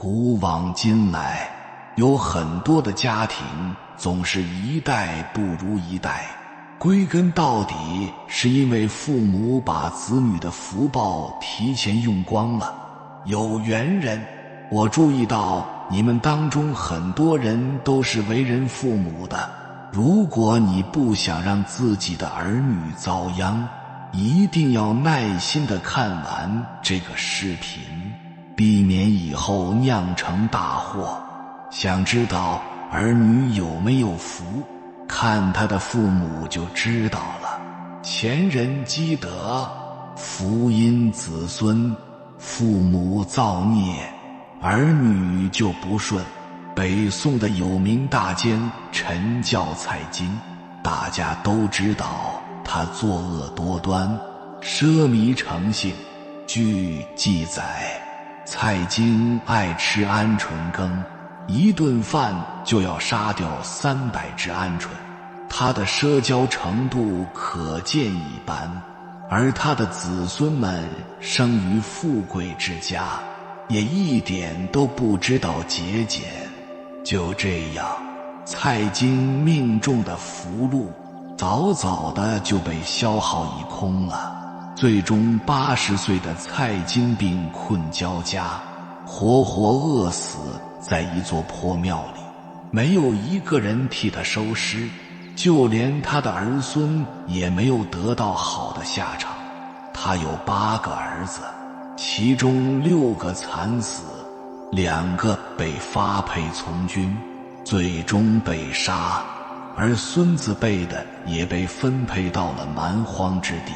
古往今来，有很多的家庭总是一代不如一代，归根到底是因为父母把子女的福报提前用光了。有缘人，我注意到你们当中很多人都是为人父母的，如果你不想让自己的儿女遭殃，一定要耐心地看完这个视频，避免以后酿成大祸。想知道儿女有没有福，看他的父母就知道了。前人积德，福荫子孙，父母造孽，儿女就不顺。北宋的有名大奸陈教蔡京，大家都知道他作恶多端，奢靡成性。据记载，蔡京爱吃鹌鹑羹，一顿饭就要杀掉300只鹌鹑，他的奢骄程度可见一斑。而他的子孙们生于富贵之家，也一点都不知道节俭。就这样，蔡京命中的福禄早早的就被消耗一空了。最终80岁的蔡京病困交加，活活饿死在一座破庙里，没有一个人替他收尸，就连他的儿孙也没有得到好的下场。他有8个儿子，其中6个惨死，2个被发配从军，最终被杀，而孙子辈的也被分配到了蛮荒之地，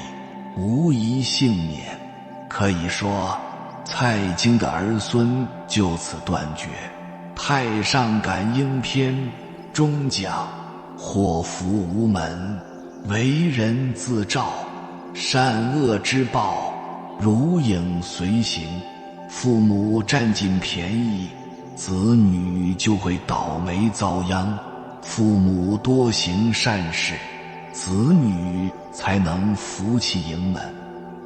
无一幸免。可以说，蔡京的儿孙就此断绝。太上感应篇中讲，祸福无门，为人自照，善恶之报，如影随形。父母占尽便宜，子女就会倒霉遭殃。父母多行善事，子女才能福气盈门。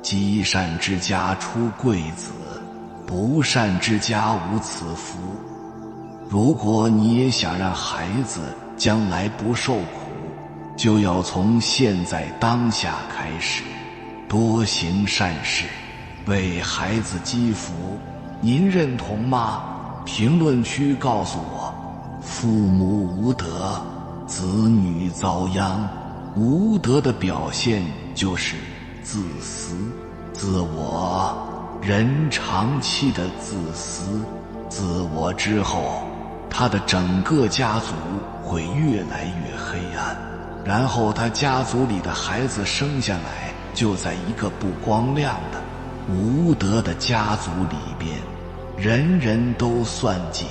积善之家出贵子，不善之家无此福。如果你也想让孩子将来不受苦，就要从现在当下开始，多行善事，为孩子积福。您认同吗？评论区告诉我。父母无德，子女遭殃。无德的表现就是自私、自我。人长期的自私、自我之后，他的整个家族会越来越黑暗，然后他家族里的孩子生下来就在一个不光亮的无德的家族里边，人人都算计，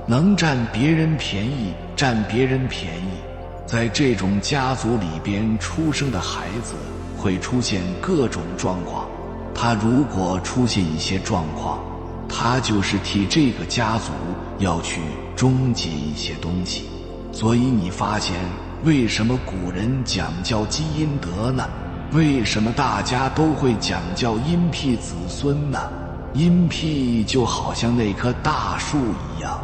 能占别人便宜占别人便宜。在这种家族里边出生的孩子会出现各种状况，他如果出现一些状况，他就是替这个家族要去终结一些东西。所以你发现为什么古人讲究积阴德呢？为什么大家都会讲究荫庇子孙呢？荫庇就好像那棵大树一样，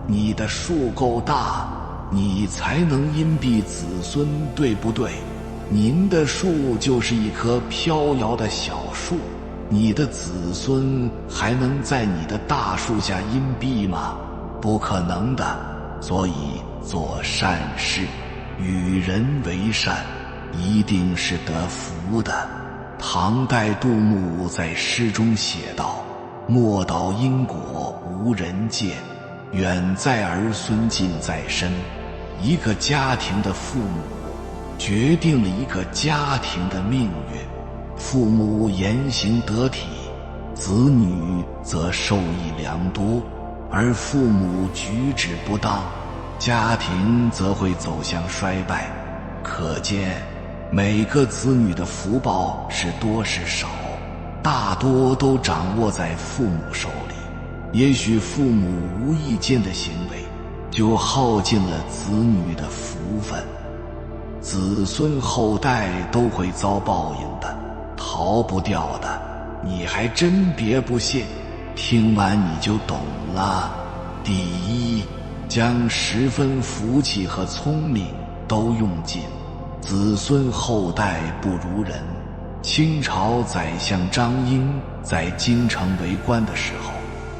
你的树够大，你才能荫庇子孙，对不对？您的树就是一棵飘摇的小树，你的子孙还能在你的大树下荫庇吗？不可能的。所以做善事，与人为善，一定是得福的。唐代杜牧在诗中写道：莫道因果无人见，远在儿孙近在身。一个家庭的父母决定了一个家庭的命运。父母言行得体，子女则受益良多；而父母举止不当，家庭则会走向衰败。可见每个子女的福报是多是少，大多都掌握在父母手里。也许父母无意间的行为就耗尽了子女的福分，子孙后代都会遭报应的，逃不掉的。你还真别不信，听完你就懂了。第一，将十分福气和聪明都用尽，子孙后代不如人。清朝宰相张英在京城为官的时候，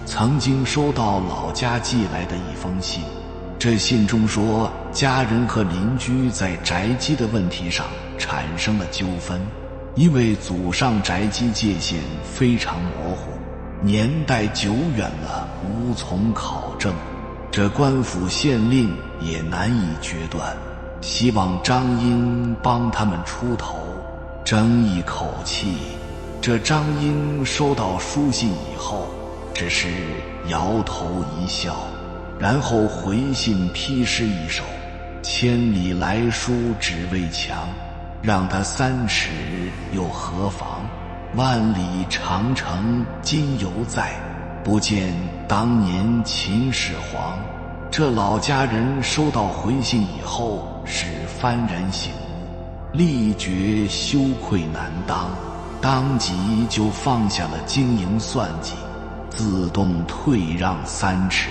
曾经收到老家寄来的一封信。这信中说，家人和邻居在宅基的问题上产生了纠纷，因为祖上宅基界限非常模糊，年代久远了，无从考证，这官府县令也难以决断，希望张英帮他们出头，争一口气。这张英收到书信以后，只是摇头一笑，然后回信批示一首：千里来书只为墙，让他3尺又何妨？万里长城今犹在，不见当年秦始皇。这老家人收到回信以后是幡然醒悟，力觉羞愧难当，当即就放下了经营算计，自动退让3尺。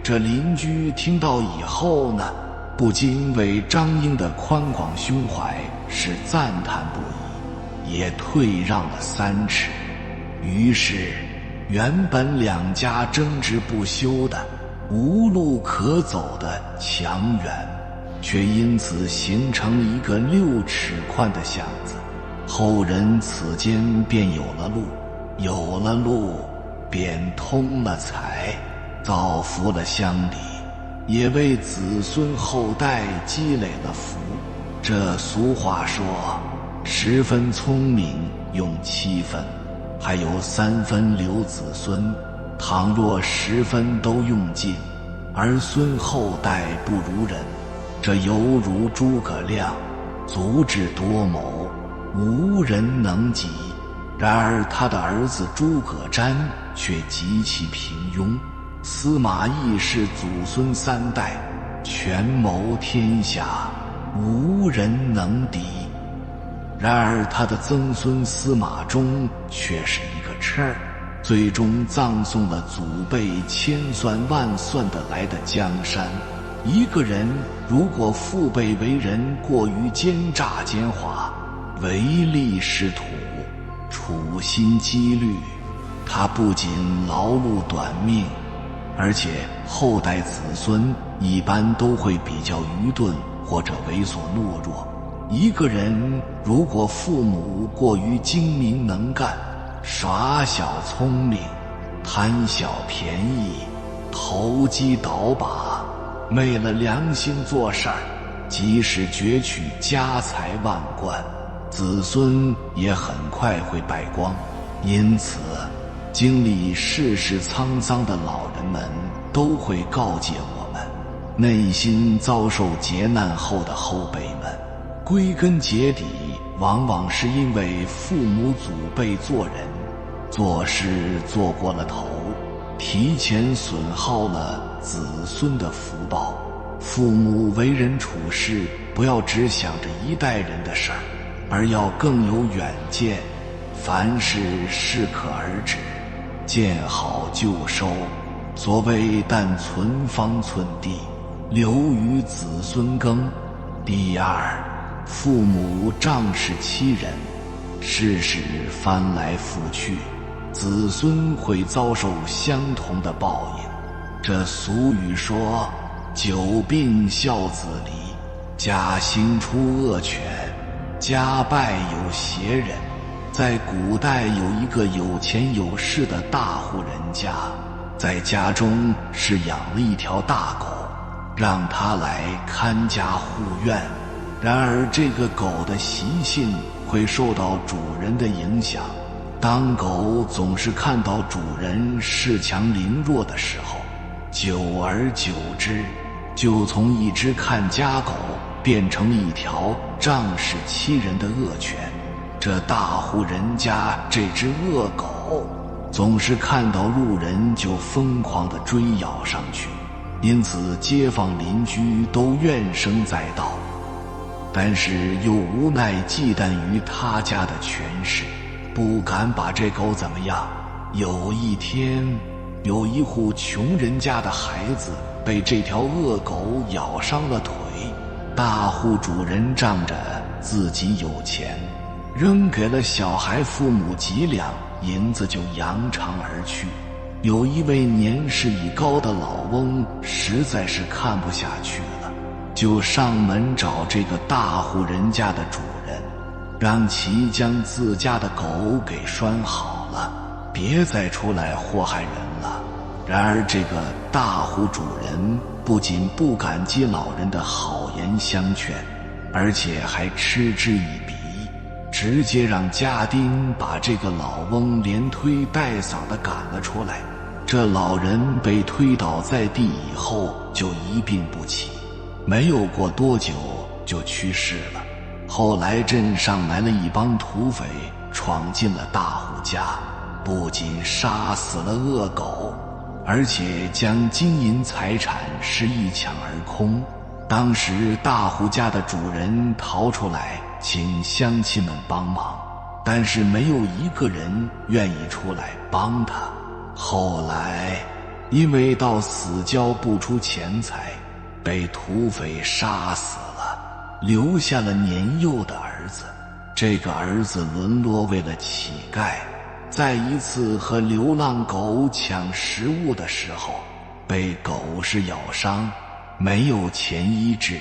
这邻居听到以后呢，不禁为张英的宽广胸怀是赞叹不已，也退让了3尺。于是原本两家争执不休的无路可走的墙垣，却因此形成一个6尺宽的巷子。后人此间便有了路，有了路便通了财，造福了乡里，也为子孙后代积累了福。这俗话说，10分聪明用7分，还有3分留子孙。倘若10分都用尽，儿孙后代不如人，这犹如诸葛亮，足智多谋，无人能及。然而他的儿子诸葛瞻却极其平庸，司马懿是祖孙3代，权谋天下，无人能敌。然而他的曾孙司马衷却是一个痴儿，最终葬送了祖辈千算万算的来的江山。一个人如果父辈为人过于奸诈奸猾，唯利是图，处心积虑，他不仅劳碌短命，而且后代子孙一般都会比较愚钝或者猥琐懦弱。一个人如果父母过于精明能干，耍小聪明，贪小便宜，投机倒把，昧了良心做事儿，即使攫取家财万贯，子孙也很快会败光。因此经历世事沧桑的老人们都会告诫我们，内心遭受劫难后的后辈们，归根结底往往是因为父母祖辈做人做事做过了头，提前损耗了子孙的福报。父母为人处事不要只想着一代人的事儿，而要更有远见，凡事适可而止，见好就收。所谓但存方寸地，留于子孙耕。第二，父母仗势欺人，世事翻来覆去，子孙会遭受相同的报应。这俗语说，久病孝子离，家兴出恶犬，家败有邪人。在古代有一个有钱有势的大户人家，在家中是养了一条大狗，让它来看家护院。然而这个狗的习性会受到主人的影响，当狗总是看到主人恃强凌弱的时候，久而久之，就从一只看家狗变成一条仗势欺人的恶犬。这大户人家这只恶狗总是看到路人就疯狂地追咬上去，因此街坊邻居都怨声载道，但是又无奈忌惮于他家的权势，不敢把这狗怎么样。有一天，有一户穷人家的孩子被这条恶狗咬伤了腿，大户主人仗着自己有钱，扔给了小孩父母几两银子就扬长而去。有一位年事已高的老翁实在是看不下去了，就上门找这个大户人家的主人，让其将自家的狗给拴好了，别再出来祸害人了。然而这个大户主人不仅不感激老人的好言相劝，而且还嗤之以鼻，直接让家丁把这个老翁连推带搡地赶了出来。这老人被推倒在地以后就一病不起，没有过多久就去世了。后来镇上来了一帮土匪，闯进了大户家，不仅杀死了恶狗，而且将金银财产是一抢而空。当时大户家的主人逃出来请乡亲们帮忙，但是没有一个人愿意出来帮他。后来因为到死交不出钱财，被土匪杀死了，留下了年幼的儿子。这个儿子沦落为了乞丐，在一次和流浪狗抢食物的时候被狗是咬伤，没有钱医治，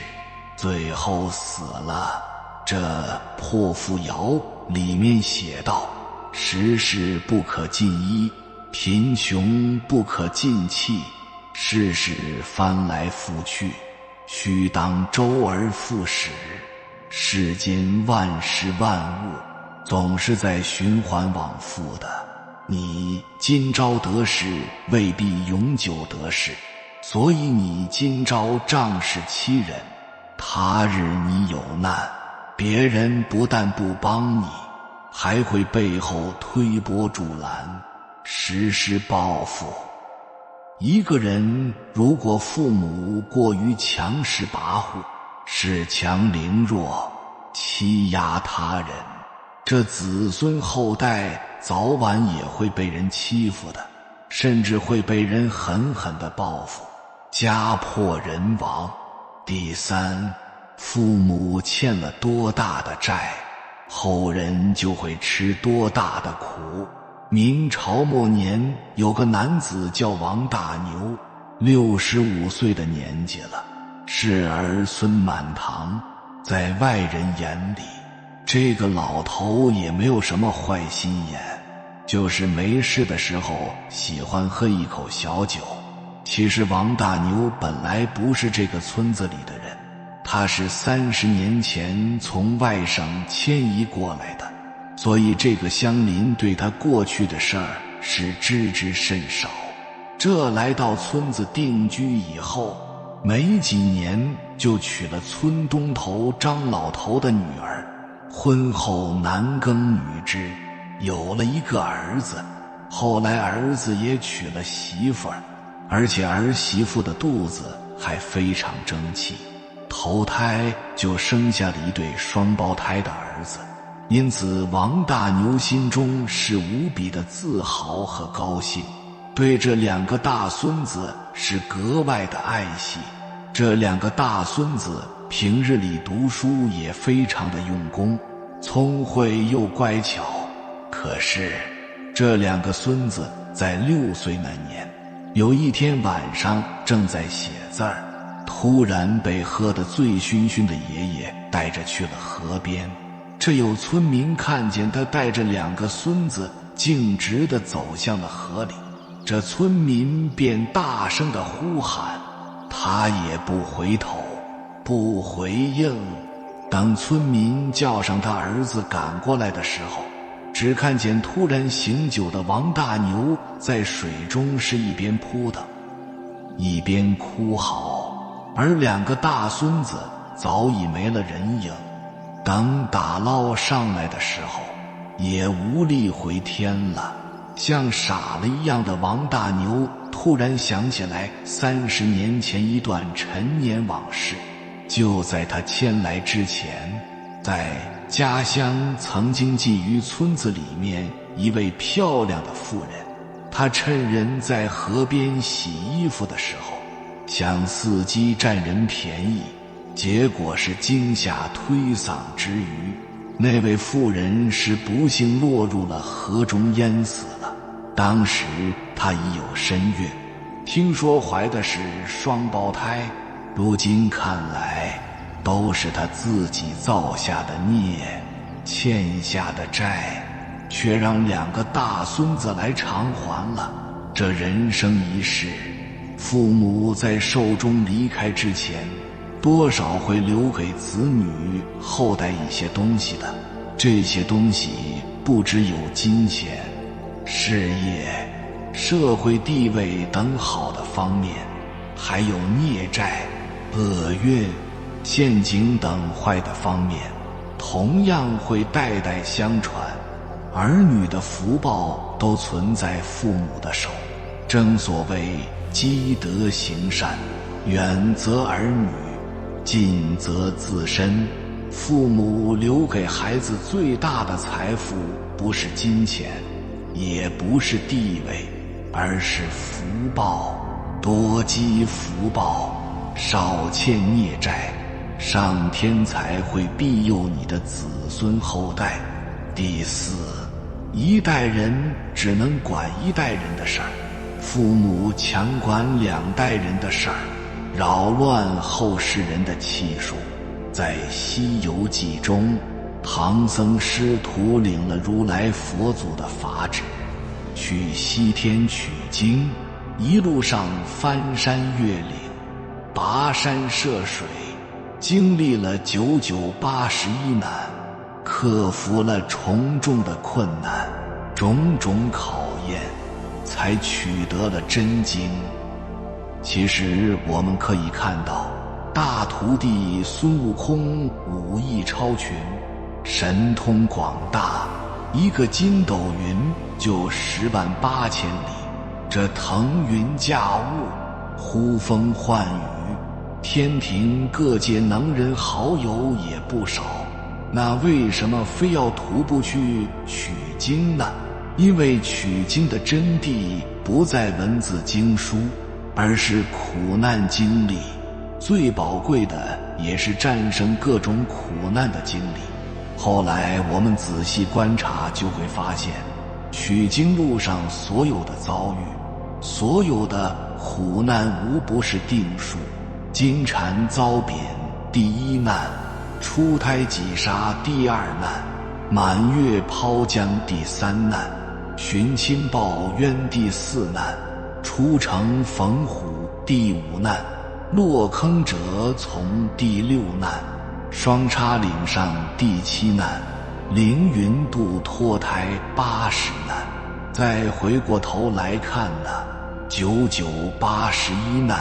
最后死了。这破妇谣里面写道：时事不可尽医，贫穷不可尽弃，世事翻来覆去，须当周而复始。世间万事万物总是在循环往复的，你今朝得势未必永久得势，所以你今朝仗势欺人，他日你有难，别人不但不帮你，还会背后推波助澜，实施报复。一个人如果父母过于强势跋扈，恃强凌弱，欺压他人，这子孙后代早晚也会被人欺负的，甚至会被人狠狠地报复，家破人亡。第三，父母欠了多大的债，后人就会吃多大的苦。明朝末年有个男子叫王大牛，65岁的年纪了，是儿孙满堂，在外人眼里这个老头也没有什么坏心眼，就是没事的时候喜欢喝一口小酒。其实王大牛本来不是这个村子里的人，他是30年前从外省迁移过来的，所以这个乡邻对他过去的事儿是知之甚少。这来到村子定居以后，没几年就娶了村东头张老头的女儿，婚后男耕女织，有了一个儿子。后来儿子也娶了媳妇儿，而且儿媳妇的肚子还非常争气，头胎就生下了一对双胞胎的儿子。因此王大牛心中是无比的自豪和高兴，对这2个大孙子是格外的爱惜。这2个大孙子平日里读书也非常的用功，聪慧又乖巧。可是这2个孙子在6岁那年，有一天晚上正在写字儿，突然被喝得醉醺醺的爷爷带着去了河边。这有村民看见他带着2个孙子径直地走向了河里，这村民便大声地呼喊，他也不回头，不回应。当村民叫上他儿子赶过来的时候，只看见突然醒酒的王大牛在水中是一边扑腾一边哭嚎，而2个大孙子早已没了人影。等打捞上来的时候，也无力回天了。像傻了一样的王大牛突然想起来30年前一段陈年往事。就在他迁来之前，在家乡曾经觊觎村子里面一位漂亮的妇人，他趁人在河边洗衣服的时候，想伺机占人便宜，结果是惊吓推搡之余，那位妇人是不幸落入了河中淹死了。当时她已有身孕，听说怀的是双胞胎，如今看来都是她自己造下的孽，欠下的债，却让2个大孙子来偿还了。这人生一世，父母在寿终离开之前，多少会留给子女后代一些东西的。这些东西不只有金钱、事业、社会地位等好的方面，还有孽债、厄运、陷阱等坏的方面，同样会代代相传。儿女的福报都存在父母的手。正所谓积德行善，远则儿女，近则自身。父母留给孩子最大的财富，不是金钱，也不是地位，而是福报。多积福报，少欠孽债，上天才会庇佑你的子孙后代。第4，一代人只能管一代人的事儿，父母强管2代人的事儿，扰乱后世人的气数。在《西游记》中，唐僧师徒领了如来佛祖的法旨，去西天取经，一路上翻山越岭，跋山涉水，经历了981难，克服了重重的困难，种种考验，才取得了真经。其实我们可以看到，大徒弟孙悟空武艺超群，神通广大，一个筋斗云就108000里，这腾云驾雾，呼风唤雨，天庭各界能人好友也不少。那为什么非要徒步去取经呢？因为取经的真谛不在文字经书，而是苦难经历。最宝贵的也是战胜各种苦难的经历。后来我们仔细观察，就会发现，取经路上所有的遭遇，所有的苦难无不是定数。金蝉遭贬第1难，出胎挤杀第2难，满月抛江第3难，寻亲报冤第4难，出城逢虎第5难，落坑者从第6难，双叉岭上第7难，凌云渡脱胎80难。再回过头来看呢，9981难，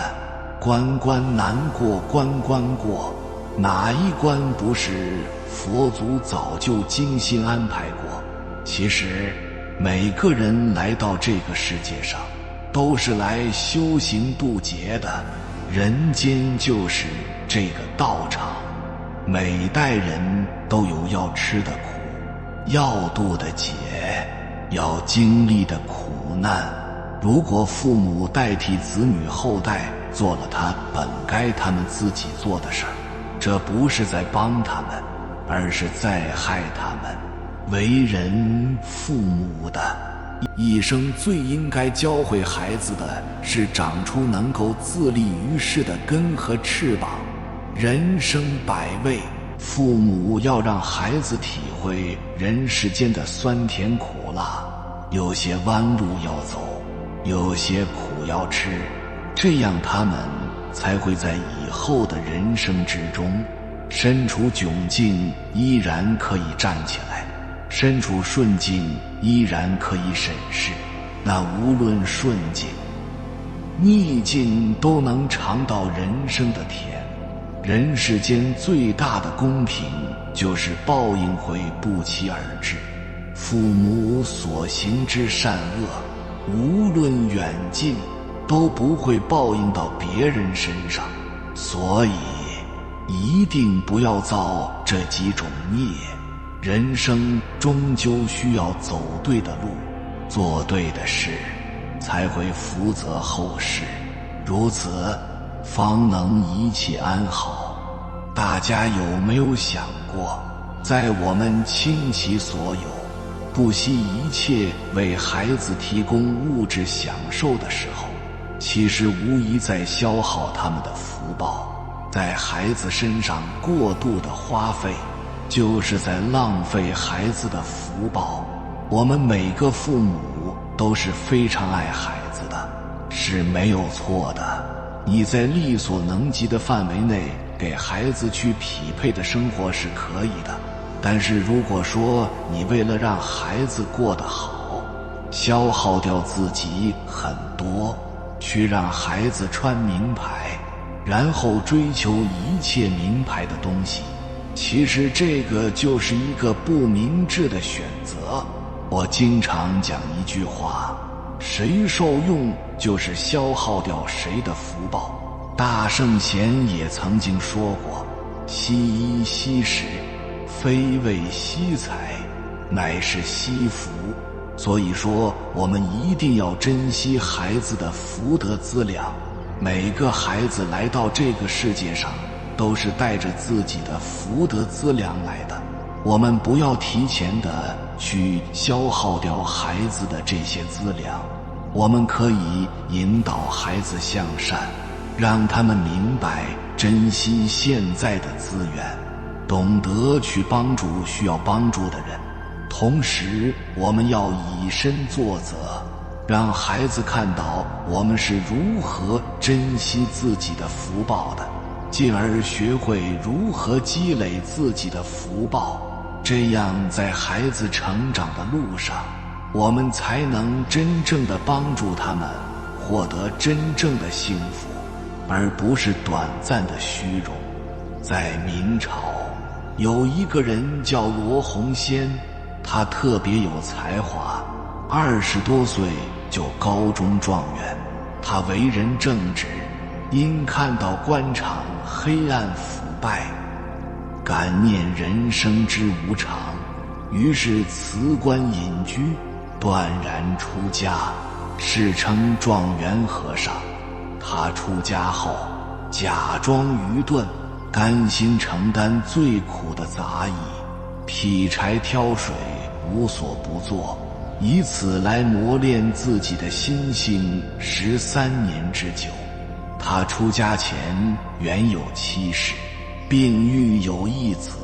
关关难过关关过，哪一关不是佛祖早就精心安排过？其实每个人来到这个世界上，都是来修行渡劫的。人间就是这个道场，每代人都有要吃的苦，要渡的劫，要经历的苦难。如果父母代替子女后代做了他本该他们自己做的事儿，这不是在帮他们，而是在害他们。为人父母的一生最应该教会孩子的是长出能够自立于世的根和翅膀。人生百味，父母要让孩子体会人世间的酸甜苦辣，有些弯路要走，有些苦要吃，这样他们才会在以后的人生之中，身处窘境依然可以站起来，身处顺境依然可以审视。那无论顺境逆境，都能尝到人生的甜。人世间最大的公平，就是报应会不期而至。父母所行之善恶，无论远近，都不会报应到别人身上，所以一定不要造这几种孽。人生终究需要走对的路，做对的事，才会福泽后世，如此方能一切安好。大家有没有想过，在我们倾其所有，不惜一切为孩子提供物质享受的时候，其实无疑在消耗他们的福报。在孩子身上过度的花费，就是在浪费孩子的福报。我们每个父母都是非常爱孩子的，是没有错的。你在力所能及的范围内给孩子去匹配的生活是可以的，但是如果说你为了让孩子过得好，消耗掉自己很多，去让孩子穿名牌，然后追求一切名牌的东西，其实这个就是一个不明智的选择。我经常讲一句话，谁受用就是消耗掉谁的福报。大圣贤也曾经说过，惜衣惜食，非为惜财，乃是惜福。所以说我们一定要珍惜孩子的福德资粮。每个孩子来到这个世界上，都是带着自己的福德资粮来的。我们不要提前的去消耗掉孩子的这些资粮，我们可以引导孩子向善，让他们明白珍惜现在的资源，懂得去帮助需要帮助的人。同时我们要以身作则，让孩子看到我们是如何珍惜自己的福报的，进而学会如何积累自己的福报。这样在孩子成长的路上，我们才能真正的帮助他们获得真正的幸福，而不是短暂的虚荣。在明朝，有一个人叫罗洪先，他特别有才华，20多岁就高中状元。他为人正直，因看到官场黑暗腐败，感念人生之无常，于是辞官隐居，断然出家，世称状元和尚。他出家后假装愚钝，甘心承担最苦的杂役，劈柴挑水，无所不作，以此来磨练自己的心性13年之久。他出家前原有妻室，并育有一子，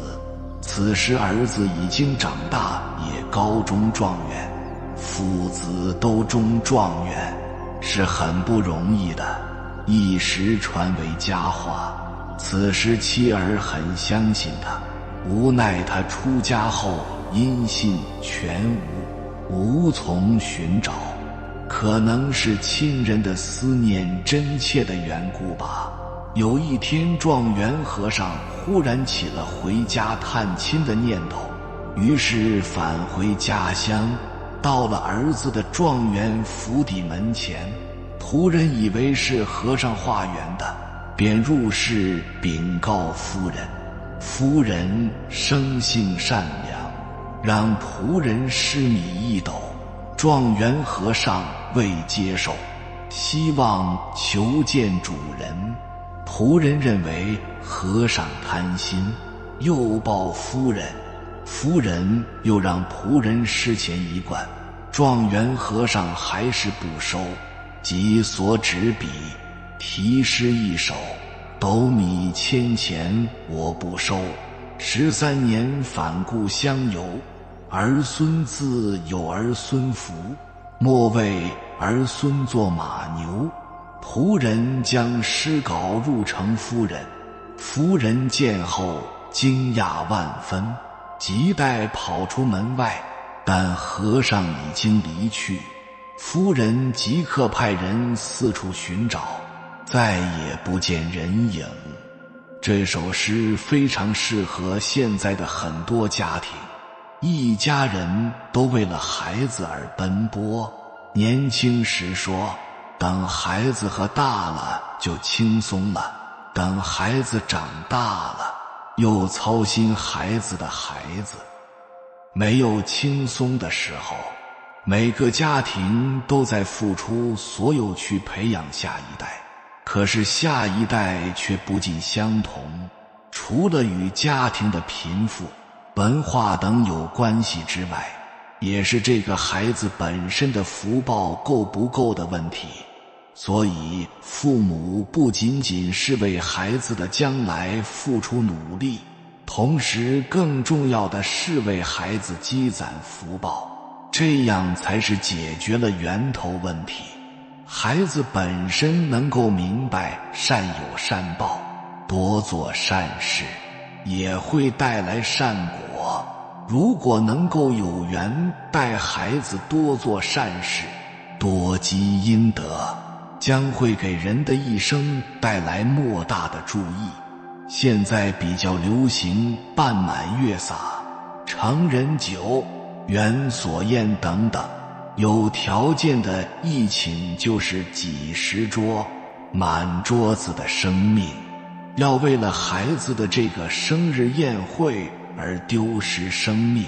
此时儿子已经长大，也高中状元，父子都中状元，是很不容易的，一时传为佳话。此时妻儿很相信他，无奈他出家后音信全无，无从寻找，可能是亲人的思念真切的缘故吧。有一天，状元和尚忽然起了回家探亲的念头，于是返回家乡，到了儿子的状元府邸门前，仆人以为是和尚化缘的，便入室禀告夫人。夫人生性善良，让仆人施米1斗，状元和尚未接受，希望求见主人。仆人认为和尚贪心，又报夫人，夫人又让仆人施钱1贯，状元和尚还是不收，即所指笔，题诗一首：斗米千钱我不收，13年返故乡游，儿孙自有儿孙福，莫为儿孙做马牛。仆人将诗稿入呈夫人，夫人见后惊讶万分，急待跑出门外，但和尚已经离去。夫人即刻派人四处寻找，再也不见人影。这首诗非常适合现在的很多家庭，一家人都为了孩子而奔波。年轻时说，等孩子和大了就轻松了，等孩子长大了又操心孩子的孩子。没有轻松的时候，每个家庭都在付出所有去培养下一代，可是下一代却不尽相同。除了与家庭的贫富、文化等有关系之外，也是这个孩子本身的福报够不够的问题。所以父母不仅仅是为孩子的将来付出努力，同时更重要的是为孩子积攒福报，这样才是解决了源头问题。孩子本身能够明白善有善报，多做善事也会带来善果。如果能够有缘带孩子多做善事，多积阴德，将会给人的一生带来莫大的注意。现在比较流行半满月撒、成人酒、圆锁宴等等，有条件的一请就是几十桌，满桌子的生命，要为了孩子的这个生日宴会而丢失生命。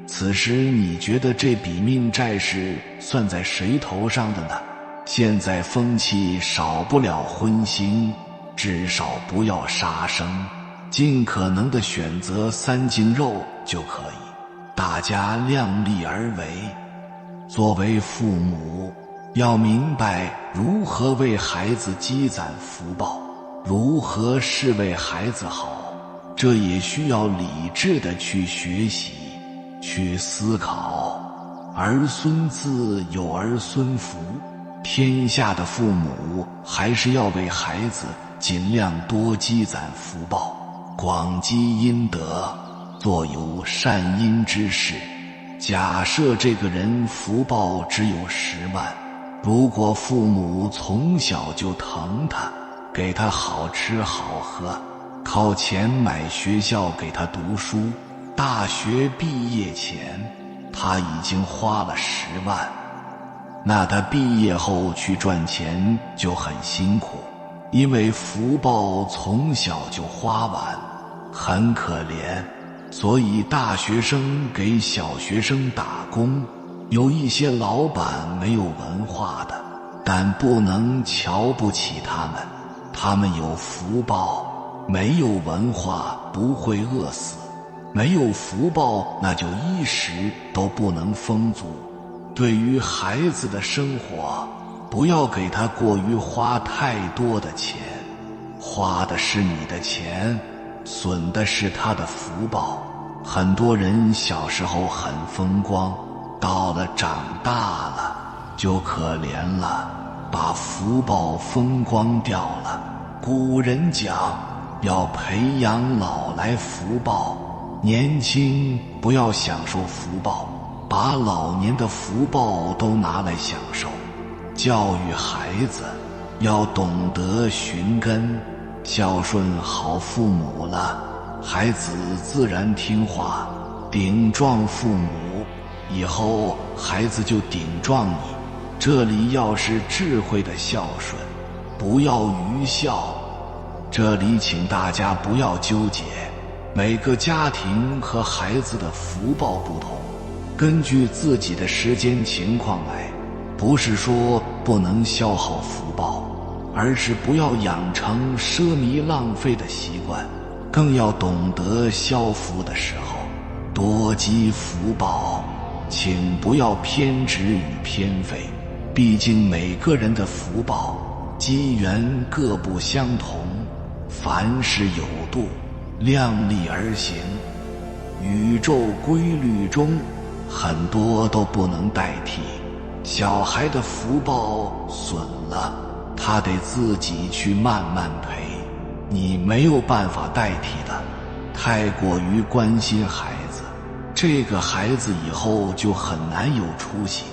此时你觉得这笔命债是算在谁头上的呢？现在风气少不了荤腥，至少不要杀生，尽可能的选择3斤肉就可以，大家量力而为。作为父母，要明白如何为孩子积攒福报，如何是为孩子好，这也需要理智的去学习，去思考。儿孙自有儿孙福，天下的父母还是要为孩子尽量多积攒福报，广积阴德，做有善因之事。假设这个人福报只有10万，如果父母从小就疼他，给他好吃好喝，靠钱买学校给他读书，大学毕业前他已经花了10万，那他毕业后去赚钱就很辛苦，因为福报从小就花完，很可怜。所以大学生给小学生打工，有一些老板没有文化的，但不能瞧不起他们，他们有福报，没有文化不会饿死，没有福报那就衣食都不能丰足。对于孩子的生活，不要给他过于花太多的钱，花的是你的钱，损的是他的福报。很多人小时候很风光，到了长大了就可怜了，把福报风光掉了。古人讲，要培养老来福报，年轻不要享受福报，把老年的福报都拿来享受。教育孩子要懂得寻根，孝顺好父母了，孩子自然听话，顶撞父母，以后孩子就顶撞你。这里要是智慧的孝顺，不要愚孝。这里请大家不要纠结，每个家庭和孩子的福报不同，根据自己的时间情况来，不是说不能消耗福报，而是不要养成奢靡浪费的习惯，更要懂得消福的时候多积福报，请不要偏执与偏废。毕竟每个人的福报机缘各不相同，凡事有度，量力而行。宇宙规律中很多都不能代替，小孩的福报损了，他得自己去慢慢赔，你没有办法代替的。太过于关心孩子，这个孩子以后就很难有出息。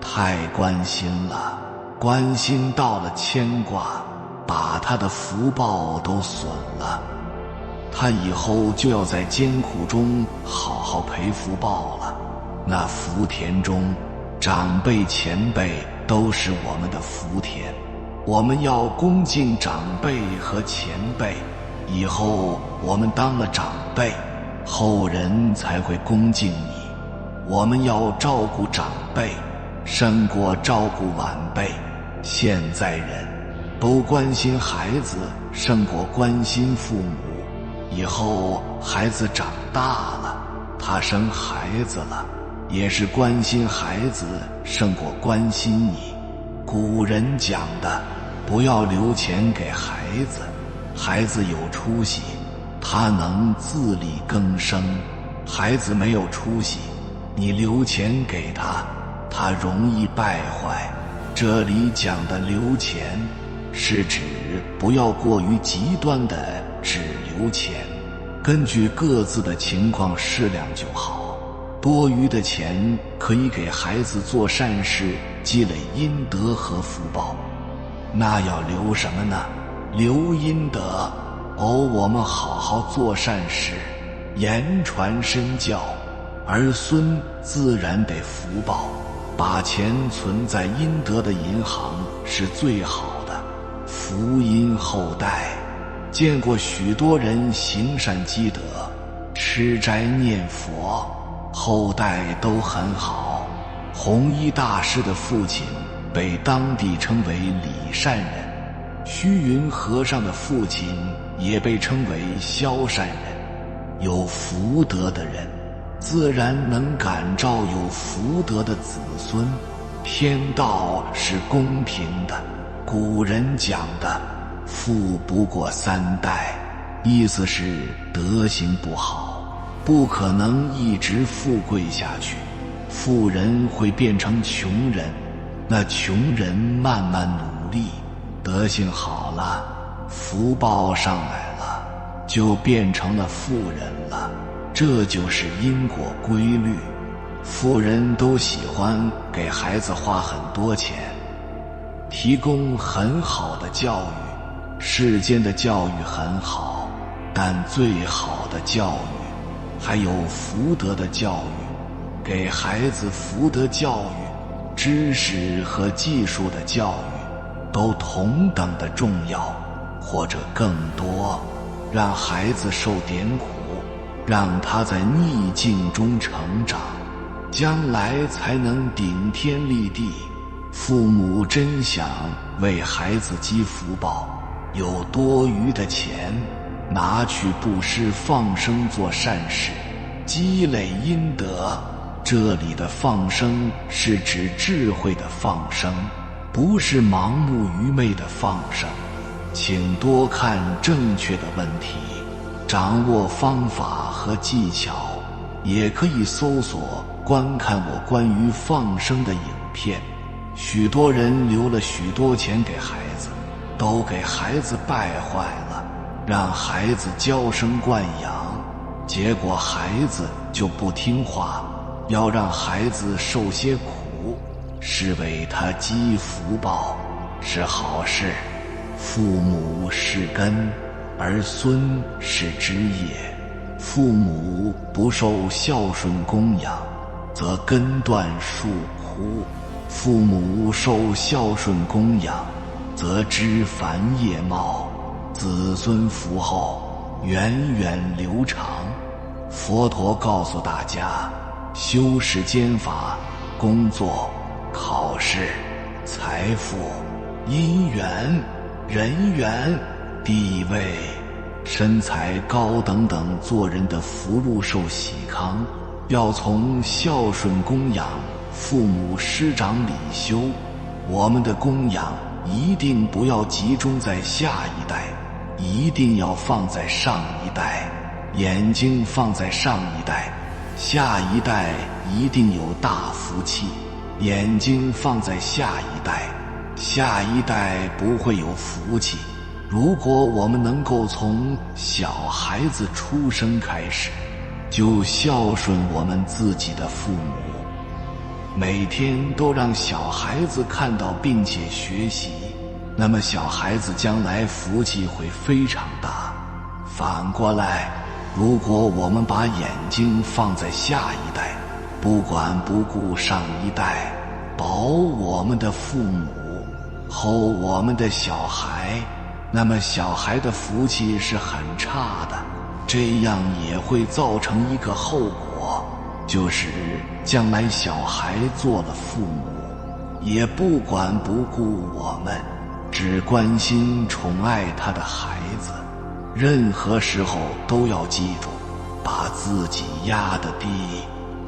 太关心了，关心到了牵挂，把他的福报都损了。他以后就要在艰苦中好好赔福报了。那福田中，长辈前辈都是我们的福田，我们要恭敬长辈和前辈，以后我们当了长辈，后人才会恭敬你。我们要照顾长辈，胜过照顾晚辈。现在人都关心孩子胜过关心父母，以后孩子长大了，他生孩子了，也是关心孩子胜过关心你。古人讲的，不要留钱给孩子，孩子有出息，他能自力更生；孩子没有出息，你留钱给他，他容易败坏。这里讲的留钱，是指不要过于极端的只留钱，根据各自的情况适量就好。多余的钱可以给孩子做善事，积累阴德和福报。那要留什么呢？留阴德。我们好好做善事，言传身教，儿孙自然得福报。把钱存在阴德的银行是最好的，福荫后代。见过许多人行善积德，吃斋念佛，后代都很好。弘一大师的父亲被当地称为礼善人，虚云和尚的父亲也被称为消善人。有福德的人自然能感召有福德的子孙。天道是公平的，古人讲的富不过3代，意思是德行不好，不可能一直富贵下去。富人会变成穷人，那穷人慢慢努力，德行好了，福报上来了，就变成了富人了。这就是因果规律。富人都喜欢给孩子花很多钱，提供很好的教育。世间的教育很好，但最好的教育还有福德的教育。给孩子福德教育、知识和技术的教育都同等的重要，或者更多。让孩子受点苦，让他在逆境中成长，将来才能顶天立地。父母真想为孩子积福报，有多余的钱拿去布施放生做善事，积累阴德。这里的放生是指智慧的放生，不是盲目愚昧的放生。请多看正确的问题，掌握方法和技巧。也可以搜索观看我关于放生的影片。许多人留了许多钱给孩子，都给孩子败坏了，让孩子娇生惯养，结果孩子就不听话。要让孩子受些苦，是为他积福报，是好事。父母是根，儿孙是枝叶。父母不受孝顺供养，则根断树枯；父母受孝顺供养，则枝繁叶茂，子孙福厚，源远流长。佛陀告诉大家，修世间法，工作、考试、财富、姻缘、人缘、地位、身材高等等，做人的福禄寿喜康，要从孝顺供养、父母师长礼修。我们的供养一定不要集中在下一代，一定要放在上一代。眼睛放在上一代，下一代一定有大福气；眼睛放在下一代，下一代不会有福气。如果我们能够从小孩子出生开始，就孝顺我们自己的父母，每天都让小孩子看到并且学习，那么小孩子将来福气会非常大。反过来，如果我们把眼睛放在下一代，不管不顾上一代，保我们的父母，吼我们的小孩，那么小孩的福气是很差的。这样也会造成一个后果，就是将来小孩做了父母，也不管不顾我们，只关心宠爱他的孩子。任何时候都要记住，把自己压得低，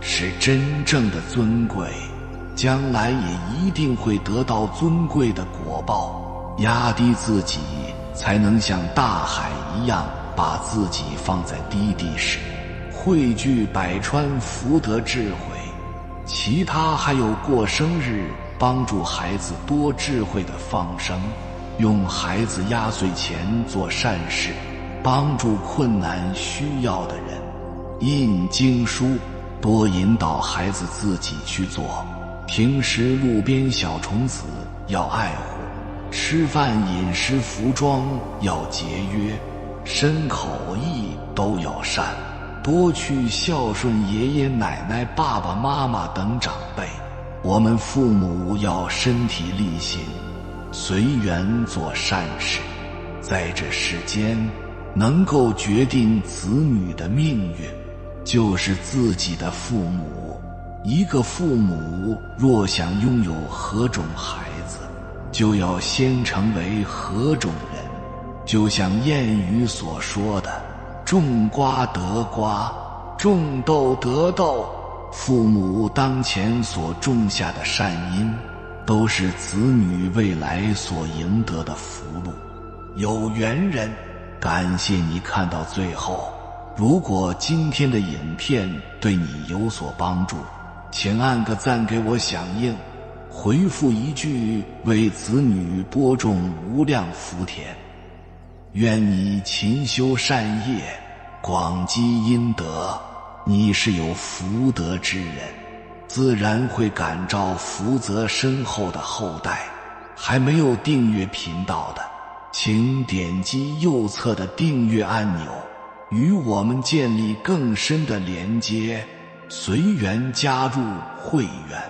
是真正的尊贵，将来也一定会得到尊贵的果报。压低自己，才能像大海一样把自己放在低地时，汇聚百川福德智慧。其他还有过生日，帮助孩子多智慧的放生，用孩子压岁钱做善事，帮助困难需要的人，印经书，多引导孩子自己去做。平时路边小虫子要爱护，吃饭饮食服装要节约，身口意都要善，多去孝顺爷爷奶奶、爸爸妈妈等长辈。我们父母要身体力行，随缘做善事。在这世间，能够决定子女的命运，就是自己的父母。一个父母若想拥有何种孩子，就要先成为何种人。就像谚语所说的，种瓜得瓜，种豆得豆。父母当前所种下的善因，都是子女未来所赢得的福禄。有缘人，感谢你看到最后。如果今天的影片对你有所帮助，请按个赞给我响应，回复一句为子女播种无量福田。愿你勤修善业，广积阴德，你是有福德之人，自然会感召福泽深厚的后代。还没有订阅频道的，请点击右侧的订阅按钮，与我们建立更深的连接，随缘加入会员，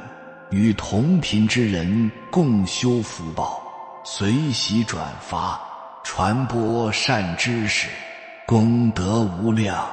与同频之人共修福报，随喜转发，传播善知识，功德无量。